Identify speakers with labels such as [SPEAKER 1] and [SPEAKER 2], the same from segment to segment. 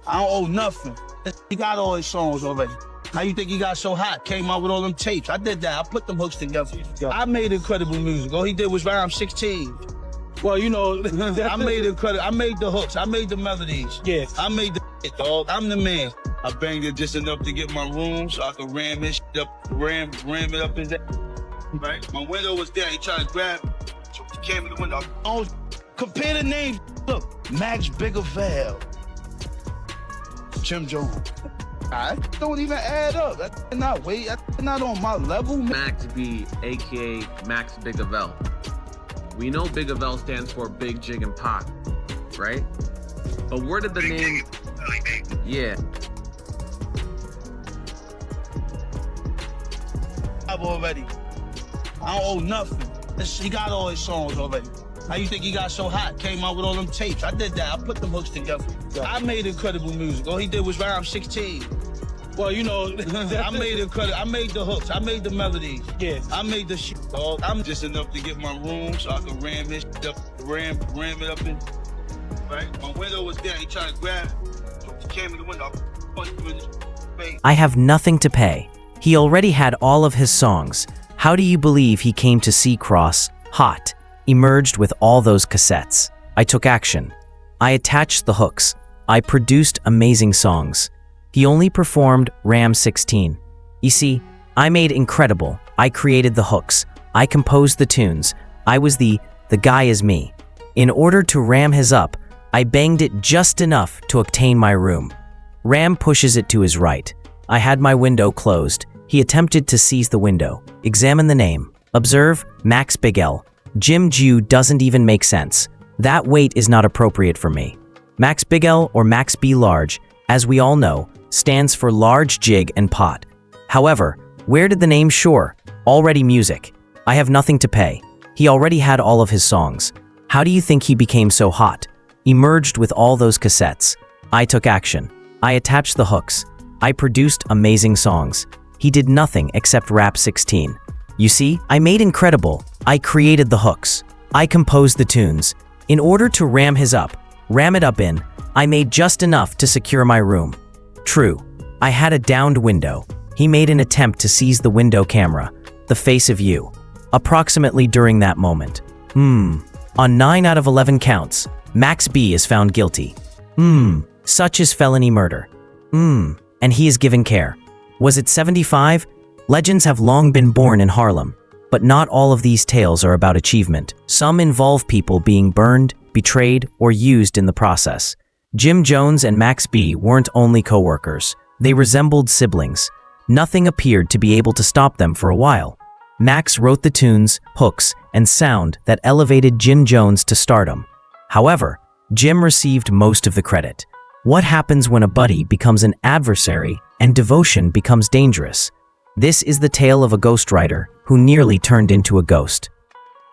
[SPEAKER 1] I don't owe nothing. He got all his songs already. How you think he got so hot? Came out with all them tapes. I did that. I put them hooks together. I made incredible music. All he did was rhyme 16.
[SPEAKER 2] Well, you know,
[SPEAKER 1] I made incredible. I made the hooks. I made the melodies.
[SPEAKER 2] Yeah.
[SPEAKER 1] I made the shit, dog. I'm the man. I banged it just enough to get my room so I could ram this shit up, ram it up his ass. Right? My window was there. He tried to grab it. So he came in the window. Oh, compare the names. Look, Max Biggaveli, Jim Jones. I don't even add up. That's not weight. That's not on my level.
[SPEAKER 3] Max B, aka Max Biggaveli. We know Biggaveli stands for Big Jig and Pot, right? But where did the name? Yeah.
[SPEAKER 1] I've already. I don't owe nothing. He got all his songs already. How you think he got so hot? Came out with all them tapes. I did that. I put them hooks together. I made incredible music. All he did was rhyme 16.
[SPEAKER 2] Well, you know,
[SPEAKER 1] I made incredible. I made the hooks. I made the melodies.
[SPEAKER 2] Yeah.
[SPEAKER 1] I made the shit, dog. I'm just enough to get my room so I could ram this shit up, ram it up in. Right? My window was there. He tried to grab it. So he came in the window. I punched him in his face.
[SPEAKER 4] I have nothing to pay. He already had all of his songs. How do you believe he came to C-Cross, hot, emerged with all those cassettes? I took action. I attached the hooks. I produced amazing songs. He only performed Ram 16. You see, I made incredible. I created the hooks. I composed the tunes. I was the guy is me. In order to ram his up, I banged it just enough to obtain my room. Ram pushes it to his right. I had my window closed. He attempted to seize the window. Examine the name. Observe Max Biggaveli. Jim Jew doesn't even make sense. That weight is not appropriate for me. Max Biggaveli, or Max B Large, as we all know, stands for Large Jig and Pot. However, where did the name Shore? Already music. I have nothing to pay. He already had all of his songs. How do you think he became so hot? Emerged with all those cassettes. I took action. I attached the hooks. I produced amazing songs. He did nothing except rap 16. You see, I made incredible. I created the hooks. I composed the tunes. In order to ram it up in, I made just enough to secure my room. True, I had a downed window. He made an attempt to seize the window camera, the face of you. Approximately during that moment. On 9 out of 11 counts, Max B is found guilty. Such is felony murder. And he is given care. Was it 75? Legends have long been born in Harlem, but not all of these tales are about achievement. Some involve people being burned, betrayed, or used in the process. Jim Jones and Max B weren't only co-workers. They resembled siblings. Nothing appeared to be able to stop them for a while. Max wrote the tunes, hooks, and sound that elevated Jim Jones to stardom. However, Jim received most of the credit. What happens when a buddy becomes an adversary and devotion becomes dangerous? This is the tale of a ghostwriter who nearly turned into a ghost.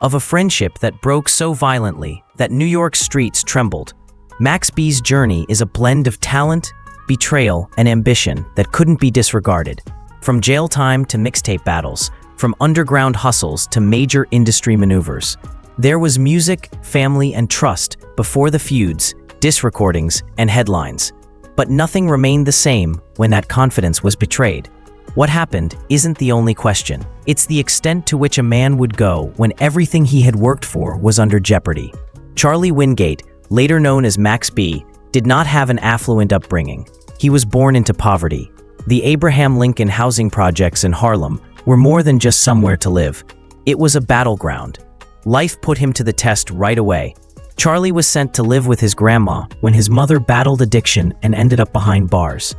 [SPEAKER 4] Of a friendship that broke so violently that New York streets trembled. Max B's journey is a blend of talent, betrayal, and ambition that couldn't be disregarded. From jail time to mixtape battles, from underground hustles to major industry maneuvers. There was music, family, and trust before the feuds, disc recordings, and headlines. But nothing remained the same when that confidence was betrayed. What happened isn't the only question. It's the extent to which a man would go when everything he had worked for was under jeopardy. Charlie Wingate, later known as Max B, did not have an affluent upbringing. He was born into poverty. The Abraham Lincoln housing projects in Harlem were more than just somewhere to live. It was a battleground. Life put him to the test right away. Charlie was sent to live with his grandma when his mother battled addiction and ended up behind bars.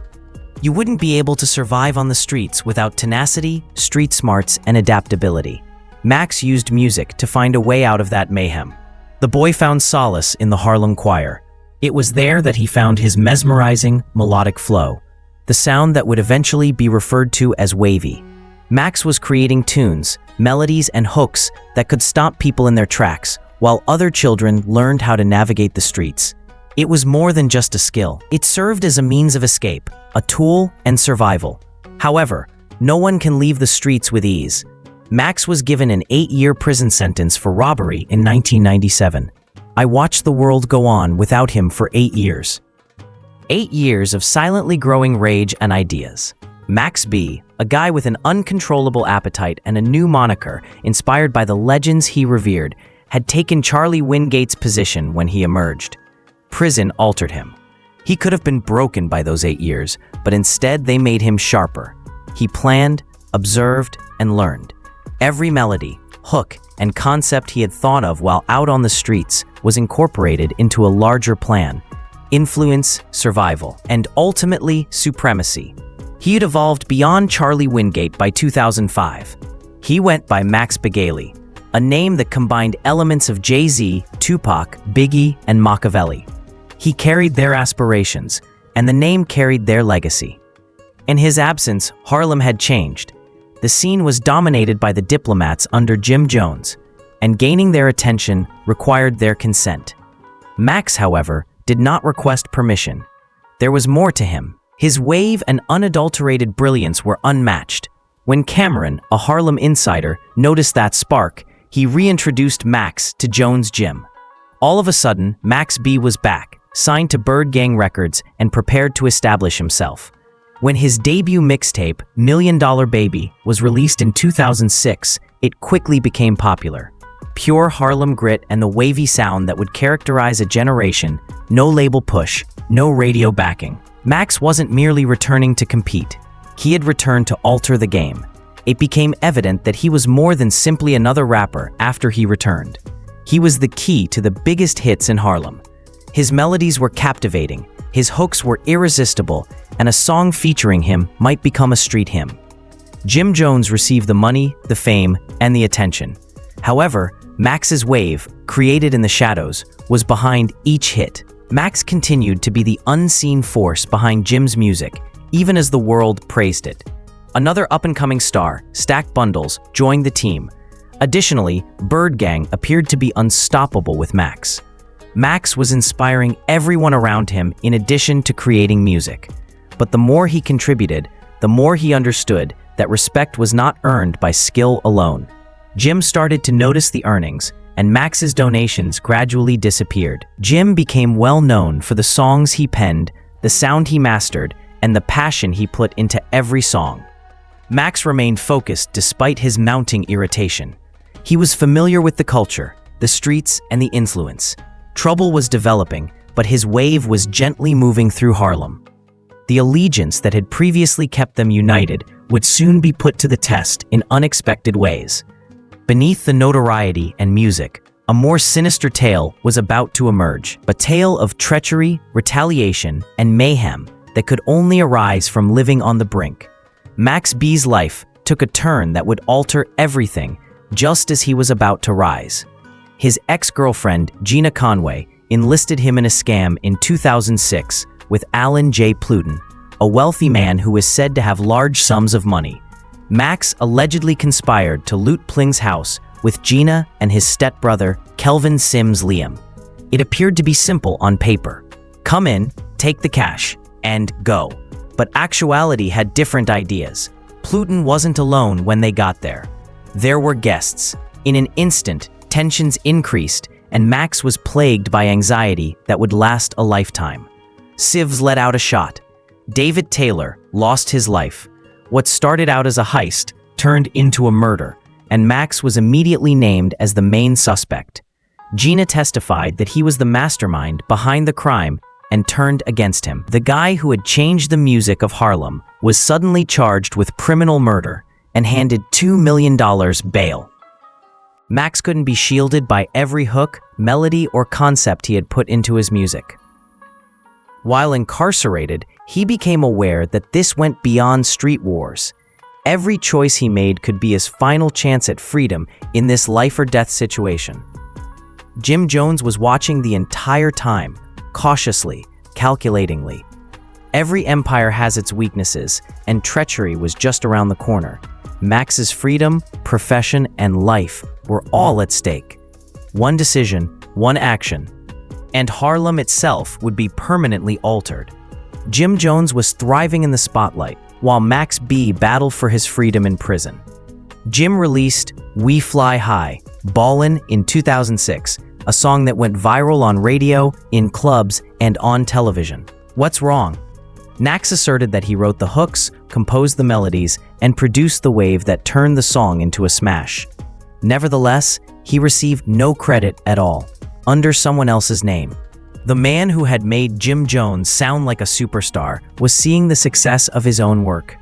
[SPEAKER 4] You wouldn't be able to survive on the streets without tenacity, street smarts, and adaptability. Max used music to find a way out of that mayhem. The boy found solace in the Harlem Choir. It was there that he found his mesmerizing, melodic flow, the sound that would eventually be referred to as wavy. Max was creating tunes, melodies, and hooks that could stop people in their tracks, while other children learned how to navigate the streets. It was more than just a skill. It served as a means of escape, a tool, and survival. However, no one can leave the streets with ease. Max was given an 8-year prison sentence for robbery in 1997. I watched the world go on without him for 8 years. 8 years of silently growing rage and ideas. Max B, a guy with an uncontrollable appetite and a new moniker inspired by the legends he revered, had taken Charlie Wingate's position when he emerged. Prison altered him. He could have been broken by those 8 years, but instead they made him sharper. He planned, observed, and learned. Every melody, hook, and concept he had thought of while out on the streets was incorporated into a larger plan: influence, survival, and ultimately supremacy. He had evolved beyond Charlie Wingate by 2005. He went by Max Biggaveli, a name that combined elements of Jay-Z, Tupac, Biggie, and Machiavelli. He carried their aspirations, and the name carried their legacy. In his absence, Harlem had changed. The scene was dominated by the diplomats under Jim Jones, and gaining their attention required their consent. Max, however, did not request permission. There was more to him. His wave and unadulterated brilliance were unmatched. When Cameron, a Harlem insider, noticed that spark, he reintroduced Max to Jones' gym. All of a sudden, Max B was back, signed to Bird Gang Records, and prepared to establish himself. When his debut mixtape, $1 Million Baby, was released in 2006, it quickly became popular. Pure Harlem grit and the wavy sound that would characterize a generation, no label push, no radio backing. Max wasn't merely returning to compete. He had returned to alter the game. It became evident that he was more than simply another rapper after he returned. He was the key to the biggest hits in Harlem. His melodies were captivating, his hooks were irresistible, and a song featuring him might become a street hymn. Jim Jones received the money, the fame, and the attention. However, Max's wave, created in the shadows, was behind each hit. Max continued to be the unseen force behind Jim's music, even as the world praised it. Another up-and-coming star, Stack Bundles, joined the team. Additionally, Bird Gang appeared to be unstoppable with Max. Max was inspiring everyone around him in addition to creating music. But the more he contributed, the more he understood that respect was not earned by skill alone. Jim started to notice the earnings, and Max's donations gradually disappeared. Jim became well known for the songs he penned, the sound he mastered, and the passion he put into every song. Max remained focused despite his mounting irritation. He was familiar with the culture, the streets, and the influence. Trouble was developing, but his wave was gently moving through Harlem. The allegiance that had previously kept them united would soon be put to the test in unexpected ways. Beneath the notoriety and music, a more sinister tale was about to emerge, a tale of treachery, retaliation, and mayhem that could only arise from living on the brink. Max B's life took a turn that would alter everything just as he was about to rise. His ex-girlfriend, Gina Conway, enlisted him in a scam in 2006 with Alan J. Pluton, a wealthy man who is said to have large sums of money. Max allegedly conspired to loot Pling's house with Gina and his stepbrother, Kelvin Sims Liam. It appeared to be simple on paper. Come in, take the cash, and go. But actuality had different ideas. Pluton wasn't alone when they got there. There were guests. In an instant, tensions increased, and Max was plagued by anxiety that would last a lifetime. Sieves let out a shot. David Taylor lost his life. What started out as a heist turned into a murder, and Max was immediately named as the main suspect. Gina testified that he was the mastermind behind the crime and turned against him. The guy who had changed the music of Harlem was suddenly charged with criminal murder and handed $2 million bail. Max couldn't be shielded by every hook, melody, or concept he had put into his music. While incarcerated, he became aware that this went beyond street wars. Every choice he made could be his final chance at freedom in this life-or-death situation. Jim Jones was watching the entire time, cautiously, calculatingly. Every empire has its weaknesses, and treachery was just around the corner. Max's freedom, profession, and life were all at stake. One decision, one action, and Harlem itself would be permanently altered. Jim Jones was thriving in the spotlight, while Max B battled for his freedom in prison. Jim released We Fly High, Ballin' in 2006, a song that went viral on radio, in clubs, and on television. What's wrong? Nax asserted that he wrote the hooks, composed the melodies, and produced the wave that turned the song into a smash. Nevertheless, he received no credit at all, under someone else's name. The man who had made Jim Jones sound like a superstar was seeing the success of his own work.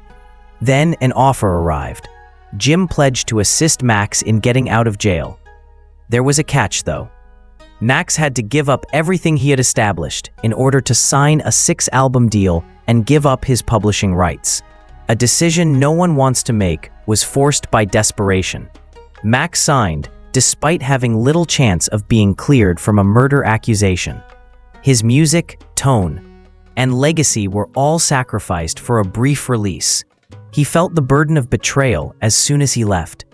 [SPEAKER 4] Then an offer arrived. Jim pledged to assist Max in getting out of jail. There was a catch, though. Max had to give up everything he had established in order to sign a 6-album deal and give up his publishing rights. A decision no one wants to make was forced by desperation. Max signed, despite having little chance of being cleared from a murder accusation. His music, tone, and legacy were all sacrificed for a brief release. He felt the burden of betrayal as soon as he left.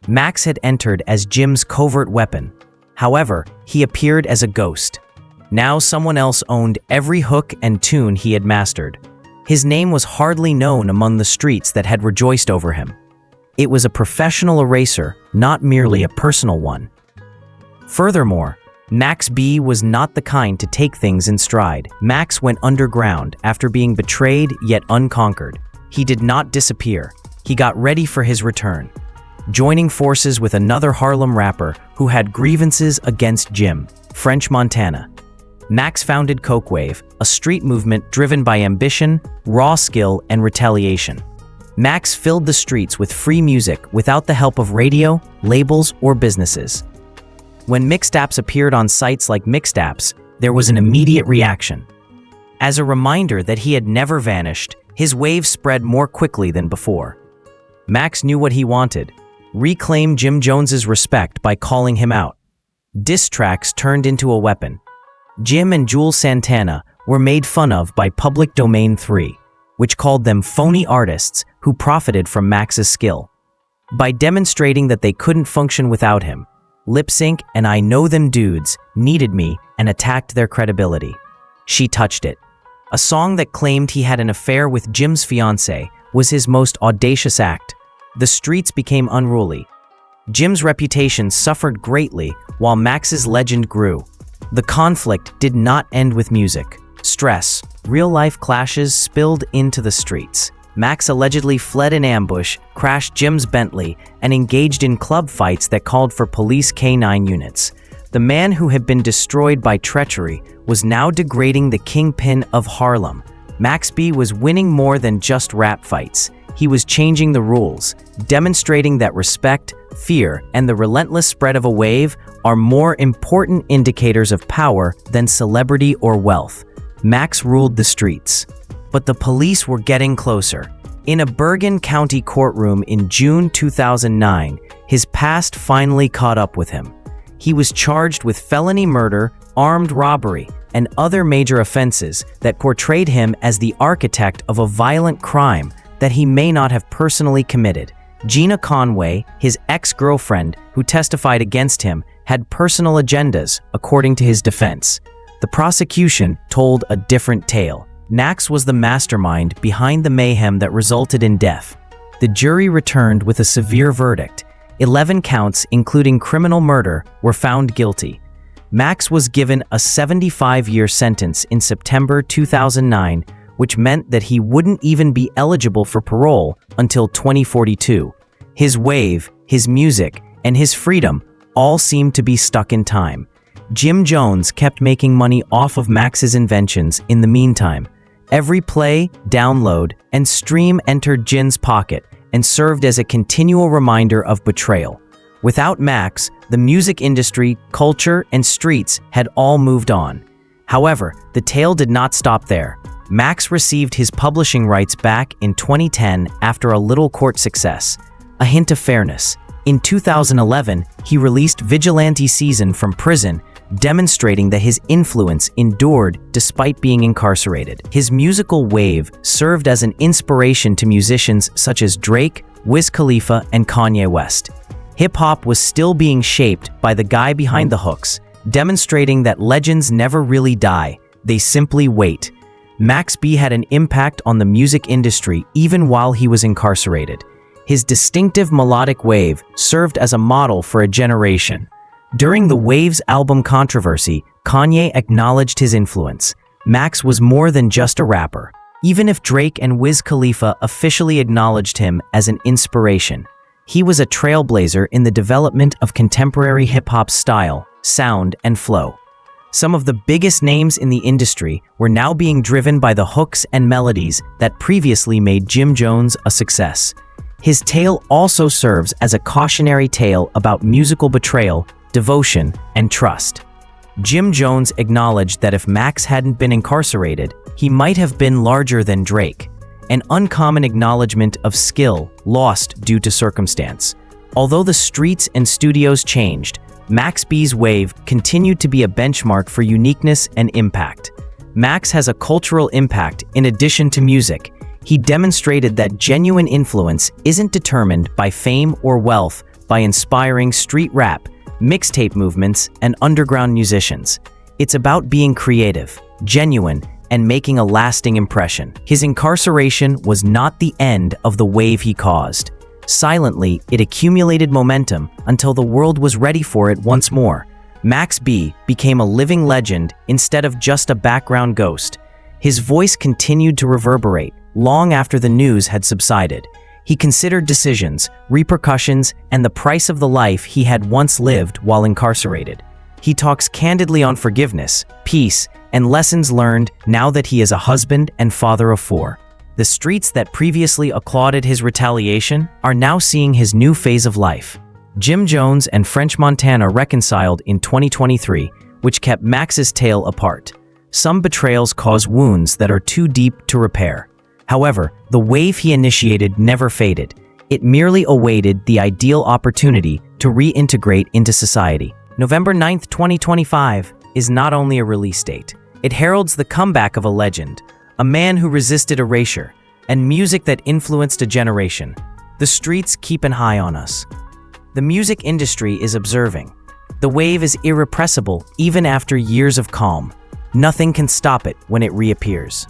[SPEAKER 4] Max had entered as Jim's covert weapon. However, he appeared as a ghost. Now someone else owned every hook and tune he had mastered. His name was hardly known among the streets that had rejoiced over him. It was a professional eraser, not merely a personal one. Furthermore, Max B was not the kind to take things in stride. Max went underground after being betrayed yet unconquered. He did not disappear. He got ready for his return, joining forces with another Harlem rapper who had grievances against Jim, French Montana. Max founded Coke Wave, a street movement driven by ambition, raw skill, and retaliation. Max filled the streets with free music without the help of radio, labels, or businesses. When mixtapes appeared on sites like Mixtapes, there was an immediate reaction. As a reminder that he had never vanished, his wave spread more quickly than before. Max knew what he wanted: reclaim Jim Jones's respect by calling him out. Diss tracks turned into a weapon. Jim and Jules Santana were made fun of by Public Domain 3, which called them phony artists who profited from Max's skill. By demonstrating that they couldn't function without him, Lip Sync and I Know Them Dudes needed me and attacked their credibility. She Touched It, a song that claimed he had an affair with Jim's fiancée, was his most audacious act. The streets became unruly. Jim's reputation suffered greatly while Max's legend grew. The conflict did not end with music. Stress, real-life clashes spilled into the streets. Max allegedly fled in ambush, crashed Jim's Bentley, and engaged in club fights that called for police K-9 units. The man who had been destroyed by treachery was now degrading the kingpin of Harlem. Max B was winning more than just rap fights. He was changing the rules, demonstrating that respect, fear, and the relentless spread of a wave are more important indicators of power than celebrity or wealth. Max ruled the streets. But the police were getting closer. In a Bergen County courtroom in June 2009, his past finally caught up with him. He was charged with felony murder, armed robbery, and other major offenses that portrayed him as the architect of a violent crime that he may not have personally committed. Gina Conway, his ex-girlfriend who testified against him, had personal agendas, according to his defense. The prosecution told a different tale. Max was the mastermind behind the mayhem that resulted in death. The jury returned with a severe verdict. 11 counts, including criminal murder, were found guilty. Max was given a 75-year sentence in September 2009, which meant that he wouldn't even be eligible for parole until 2042. His wave, his music, and his freedom all seemed to be stuck in time. Jim Jones kept making money off of Max's inventions in the meantime. Every play, download, and stream entered Jin's pocket and served as a continual reminder of betrayal. Without Max, the music industry, culture, and streets had all moved on. However, the tale did not stop there. Max received his publishing rights back in 2010 after a little court success. A hint of fairness. In 2011, he released Vigilante Season from prison, demonstrating that his influence endured despite being incarcerated. His musical wave served as an inspiration to musicians such as Drake, Wiz Khalifa, and Kanye West. Hip-hop was still being shaped by the guy behind the hooks, demonstrating that legends never really die, they simply wait. Max B had an impact on the music industry even while he was incarcerated. His distinctive melodic wave served as a model for a generation. During the Waves album controversy, Kanye acknowledged his influence. Max was more than just a rapper. Even if Drake and Wiz Khalifa officially acknowledged him as an inspiration, he was a trailblazer in the development of contemporary hip-hop style, sound, and flow. Some of the biggest names in the industry were now being driven by the hooks and melodies that previously made Jim Jones a success. His tale also serves as a cautionary tale about musical betrayal, devotion, and trust. Jim Jones acknowledged that if Max hadn't been incarcerated, he might have been larger than Drake, an uncommon acknowledgement of skill lost due to circumstance. Although the streets and studios changed, Max B's wave continued to be a benchmark for uniqueness and impact. Max has a cultural impact in addition to music. He demonstrated that genuine influence isn't determined by fame or wealth, by inspiring street rap, mixtape movements, and underground musicians. It's about being creative, genuine, and making a lasting impression. His incarceration was not the end of the wave he caused. Silently, it accumulated momentum until the world was ready for it once more. Max B became a living legend instead of just a background ghost. His voice continued to reverberate long after the news had subsided. He considered decisions, repercussions, and the price of the life he had once lived while incarcerated. He talks candidly on forgiveness, peace, and lessons learned now that he is a husband and father of 4. The streets that previously applauded his retaliation are now seeing his new phase of life. Jim Jones and French Montana reconciled in 2023, which kept Max's tale apart. Some betrayals cause wounds that are too deep to repair. However, the wave he initiated never faded. It merely awaited the ideal opportunity to reintegrate into society. November 9, 2025 is not only a release date. It heralds the comeback of a legend, a man who resisted erasure, and music that influenced a generation. The streets keep an eye on us. The music industry is observing. The wave is irrepressible even after years of calm. Nothing can stop it when it reappears.